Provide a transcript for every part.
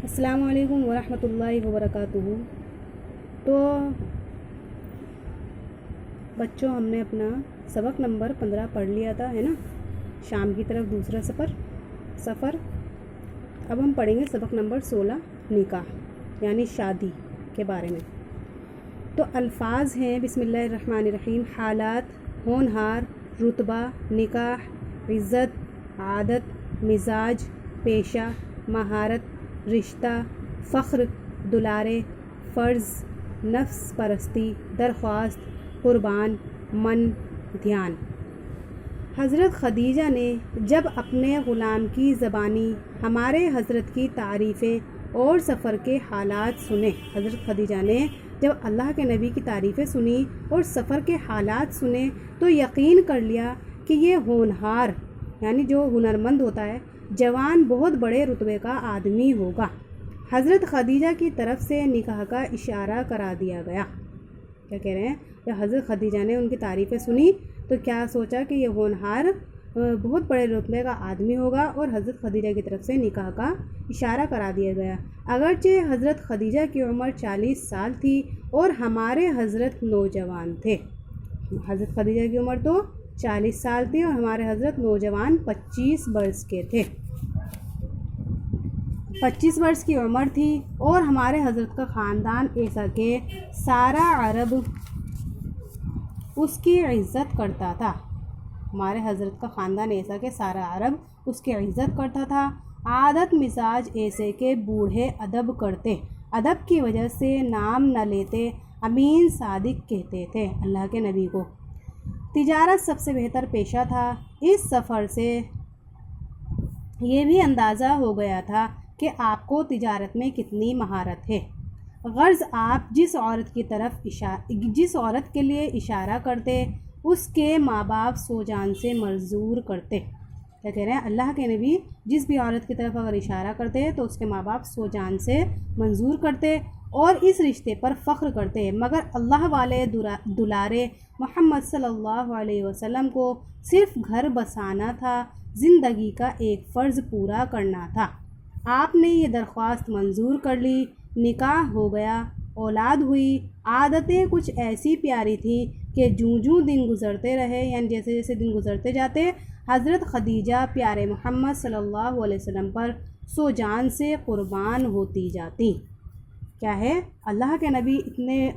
السلام علیکم ورحمۃ اللہ وبرکاتہ۔ تو بچوں، ہم نے اپنا سبق نمبر 15 پڑھ لیا تھا، ہے نا، شام کی طرف دوسرا سفر۔ اب ہم پڑھیں گے سبق نمبر 16، نکاح یعنی شادی کے بارے میں۔ تو الفاظ ہیں، بسم اللہ الرحمن الرحیم: حالات، ہونہار، رتبہ، نکاح، عزت، عادت، مزاج، پیشہ، مہارت، رشتہ، فخر، دلارے، فرض، نفس پرستی، درخواست، قربان، من، دھیان۔ حضرت خدیجہ نے جب اپنے غلام کی زبانی ہمارے حضرت کی تعریفیں اور سفر کے حالات سنے، حضرت خدیجہ نے جب اللہ کے نبی کی تعریفیں سنی اور سفر کے حالات سنے تو یقین کر لیا کہ یہ ہونہار یعنی جو ہنرمند ہوتا ہے، جوان، بہت بڑے رتبے کا آدمی ہوگا۔ حضرت خدیجہ کی طرف سے نکاح کا اشارہ کرا دیا گیا۔ کیا کہہ رہے ہیں؟ جب حضرت خدیجہ نے ان کی تعریفیں سنی تو کیا سوچا کہ یہ ہونہار بہت بڑے رتبے کا آدمی ہوگا، اور حضرت خدیجہ کی طرف سے نکاح کا اشارہ کرا دیا گیا۔ اگرچہ حضرت خدیجہ کی عمر 40 سال تھی اور ہمارے حضرت نوجوان تھے۔ حضرت خدیجہ کی عمر تو 40 سال تھی اور ہمارے حضرت نوجوان 25 برس کے تھے، 25 برس کی عمر تھی، اور ہمارے حضرت کا خاندان ایسا کہ سارا عرب اس کی عزت کرتا تھا۔ ہمارے حضرت کا خاندان ایسا کہ سارا عرب اس کی عزت کرتا تھا۔ عادت، مزاج ایسے کہ بوڑھے ادب کرتے، ادب کی وجہ سے نام نہ لیتے، امین صادق کہتے تھے اللہ کے نبی کو۔ تجارت سب سے بہتر پیشہ تھا۔ اس سفر سے یہ بھی اندازہ ہو گیا تھا کہ آپ کو تجارت میں کتنی مہارت ہے۔ غرض آپ جس عورت کے لیے اشارہ کرتے اس کے ماں باپ سو جان سے منظور کرتے۔ کیا کہہ رہے ہیں؟ اللہ کے نبی جس بھی عورت کی طرف اگر اشارہ کرتے تو اس کے ماں باپ سو جان سے منظور کرتے اور اس رشتے پر فخر کرتے، مگر اللہ والے دلارے محمد صلی اللہ علیہ وسلم کو صرف گھر بسانا تھا، زندگی کا ایک فرض پورا کرنا تھا۔ آپ نے یہ درخواست منظور کر لی، نکاح ہو گیا، اولاد ہوئی۔ عادتیں کچھ ایسی پیاری تھیں کہ جوں دن گزرتے رہے، یعنی جیسے جیسے دن گزرتے جاتے، حضرت خدیجہ پیارے محمد صلی اللہ علیہ وسلم پر سو جان سے قربان ہوتی جاتی۔ کیا ہے؟ اللہ کے نبی اتنے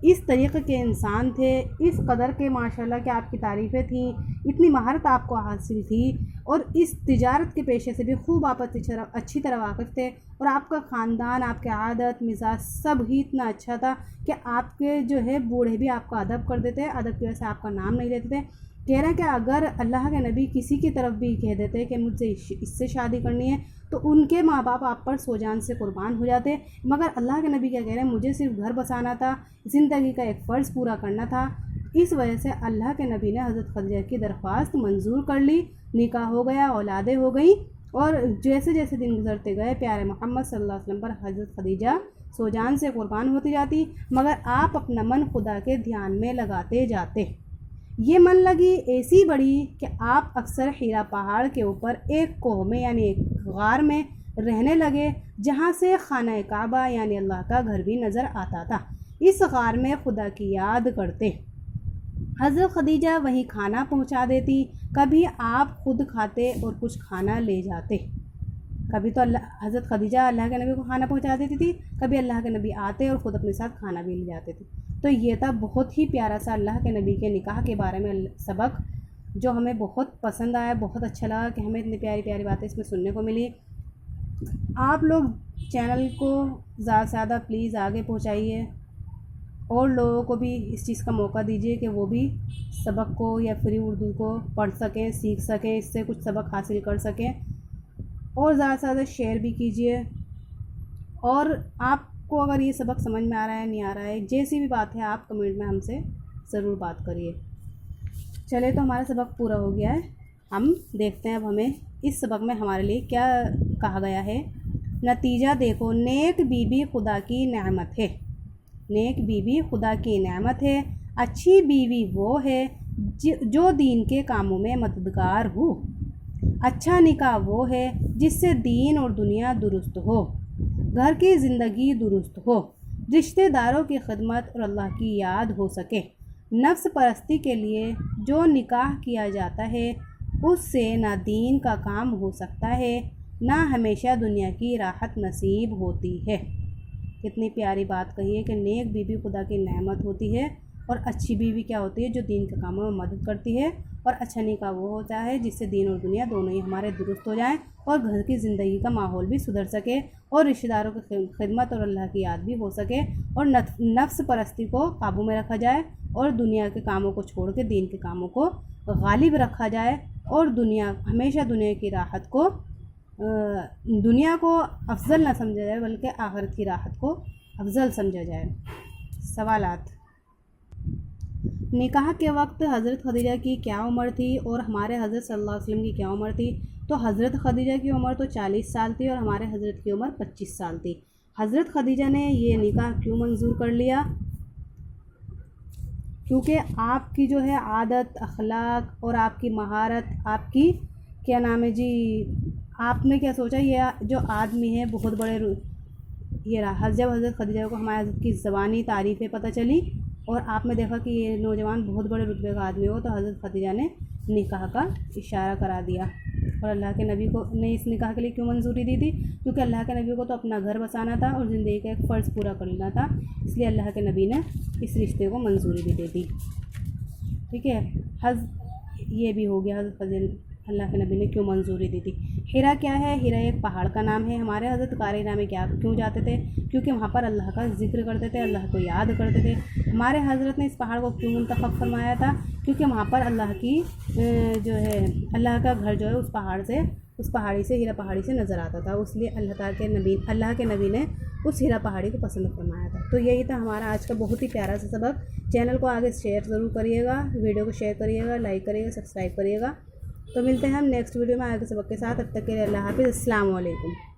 اس طریقے کے انسان تھے، اس قدر کے ماشاءاللہ کہ آپ کی تعریفیں تھیں، اتنی مہارت آپ کو حاصل تھی، اور اس تجارت کے پیشے سے بھی خوب آپ اچھی طرح واقف تھے، اور آپ کا خاندان، آپ کے عادت، مزاج سب ہی اتنا اچھا تھا کہ آپ کے جو ہے بوڑھے بھی آپ کا ادب کر دیتے، ادب کی وجہ سے آپ کا نام نہیں لیتے تھے۔ کہہ رہے ہیں کہ اگر اللہ کے نبی کسی کی طرف بھی کہہ دیتے کہ مجھ سے اس سے شادی کرنی ہے تو ان کے ماں باپ آپ پر سو جان سے قربان ہو جاتے، مگر اللہ کے نبی کیا کہہ رہے ہیں؟ مجھے صرف گھر بسانا تھا، زندگی کا ایک فرض پورا کرنا تھا۔ اس وجہ سے اللہ کے نبی نے حضرت خدیجہ کی درخواست منظور کر لی، نکاح ہو گیا، اولادیں ہو گئیں، اور جیسے جیسے دن گزرتے گئے پیارے محمد صلی اللہ علیہ وسلم پر حضرت خدیجہ سو جان سے قربان ہوتی جاتی، مگر آپ اپنا من خدا کے دھیان میں لگاتے جاتے۔ یہ من لگی ایسی بڑی کہ آپ اکثر حرا پہاڑ کے اوپر ایک کوہ میں یعنی ایک غار میں رہنے لگے، جہاں سے خانہ کعبہ یعنی اللہ کا گھر بھی نظر آتا تھا۔ اس غار میں خدا کی یاد کرتے۔ حضرت خدیجہ وہیں کھانا پہنچا دیتی، کبھی آپ خود کھاتے اور کچھ کھانا لے جاتے۔ کبھی تو حضرت خدیجہ اللہ کے نبی کو کھانا پہنچا دیتی تھی، کبھی اللہ کے نبی آتے اور خود اپنے ساتھ کھانا بھی لے جاتے تھے۔ تو یہ تھا بہت ہی پیارا سا اللہ کے نبی کے نکاح کے بارے میں سبق، جو ہمیں بہت پسند آیا، بہت اچھا لگا کہ ہمیں اتنی پیاری پیاری باتیں اس میں سننے کو ملی۔ آپ لوگ چینل کو زیادہ سے زیادہ پلیز آگے پہنچائیے، اور لوگوں کو بھی اس چیز کا موقع دیجیے کہ وہ بھی سبق کو یا فری اردو کو پڑھ سکیں، سیکھ سکیں، اس سے کچھ سبق حاصل کر سکیں، اور زیادہ سے زیادہ شیئر بھی کیجیے۔ اور آپ کو اگر یہ سبق سمجھ میں آ رہا ہے نہیں آ رہا ہے، جیسی بھی بات ہے آپ کمنٹ میں ہم سے ضرور بات کریے۔ چلے تو ہمارا سبق پورا ہو گیا ہے، ہم دیکھتے ہیں اب ہمیں اس سبق میں ہمارے لیے کیا کہا گیا ہے۔ نتیجہ دیکھو، نیک بیوی خدا کی نعمت ہے، نیک بیوی خدا کی نعمت ہے، اچھی بیوی وہ ہے جو دین کے کاموں میں مددگار ہو، اچھا نکاح وہ ہے جس سے دین اور دنیا درست ہو، گھر کی زندگی درست ہو، رشتہ داروں کی خدمت اور اللہ کی یاد ہو سکے۔ نفس پرستی کے لیے جو نکاح کیا جاتا ہے اس سے نہ دین کا کام ہو سکتا ہے، نہ ہمیشہ دنیا کی راحت نصیب ہوتی ہے۔ کتنی پیاری بات کہی ہے کہ نیک بیوی خدا کی نعمت ہوتی ہے، اور اچھی بیوی کیا ہوتی ہے؟ جو دین کے کاموں میں مدد کرتی ہے، اور اچھا نکاح وہ ہوتا ہے جس سے دین اور دنیا دونوں ہی ہمارے درست ہو جائیں، اور گھر کی زندگی کا ماحول بھی سدھر سکے، اور رشتہ داروں کی خدمت اور اللہ کی یاد بھی ہو سکے، اور نفس پرستی کو قابو میں رکھا جائے، اور دنیا کے کاموں کو چھوڑ کے دین کے کاموں کو غالب رکھا جائے، اور ہمیشہ دنیا کی راحت کو دنیا کو افضل نہ سمجھا جائے بلکہ آخرت کی راحت کو افضل سمجھا جائے۔ سوالات: نکاح کے وقت حضرت خدیجہ کی کیا عمر تھی اور ہمارے حضرت صلی اللہ علیہ وسلم کی کیا عمر تھی؟ تو حضرت خدیجہ کی عمر تو 40 سال تھی اور ہمارے حضرت کی عمر 25 سال تھی۔ حضرت خدیجہ نے یہ نکاح کیوں منظور کر لیا؟ کیونکہ آپ کی جو ہے عادت، اخلاق اور آپ کی مہارت، آپ کی کیا نام ہے جی، آپ نے کیا سوچا یہ جو آدمی ہے بہت بڑے یہ رہا۔ جب حضرت خدیجہ کو ہمارے حضرت کی زبانی تعریفیں پتہ چلی اور آپ نے دیکھا کہ یہ نوجوان بہت بڑے رتبے کا آدمی ہو، تو حضرت خدیجہ نے نکاح کا اشارہ کرا دیا۔ اور اللہ کے نبی کو نے اس نکاح کے لیے کیوں منظوری دی تھی؟ کیونکہ اللہ کے نبی کو تو اپنا گھر بسانا تھا اور زندگی کا ایک فرض پورا کرنا تھا، اس لیے اللہ کے نبی نے اس رشتے کو منظوری بھی دے دی۔ ٹھیک ہے، یہ بھی ہو گیا حضرت خدیجہ اللہ کے نبی نے کیوں منظوری دی تھی۔ ہیرا کیا ہے؟ ہیرا ایک پہاڑ کا نام ہے۔ ہمارے حضرت غار ہیرا میں کیوں جاتے تھے؟ کیونکہ وہاں پر اللہ کا ذکر کرتے تھے، اللہ کو یاد کرتے تھے۔ ہمارے حضرت نے اس پہاڑ کو کیوں منتخب فرمایا تھا؟ کیونکہ وہاں پر اللہ کی جو ہے اللہ کا گھر جو ہے اس پہاڑی سے ہیرا پہاڑی سے نظر آتا تھا، اس لیے اللہ کے نبی نے اس ہیرا پہاڑی کو پسند فرمایا تھا۔ تو یہی تھا ہمارا آج کا بہت ہی پیارا سا سبق۔ چینل کو آگے شیئر ضرور کریے گا، ویڈیو کو شیئر کریے گا، لائک کریے گا، سبسکرائب کریے گا۔ تو ملتے ہیں ہم نیکسٹ ویڈیو میں آگے سبق کے ساتھ، تب تک کے لیے اللہ حافظ، السلام علیکم۔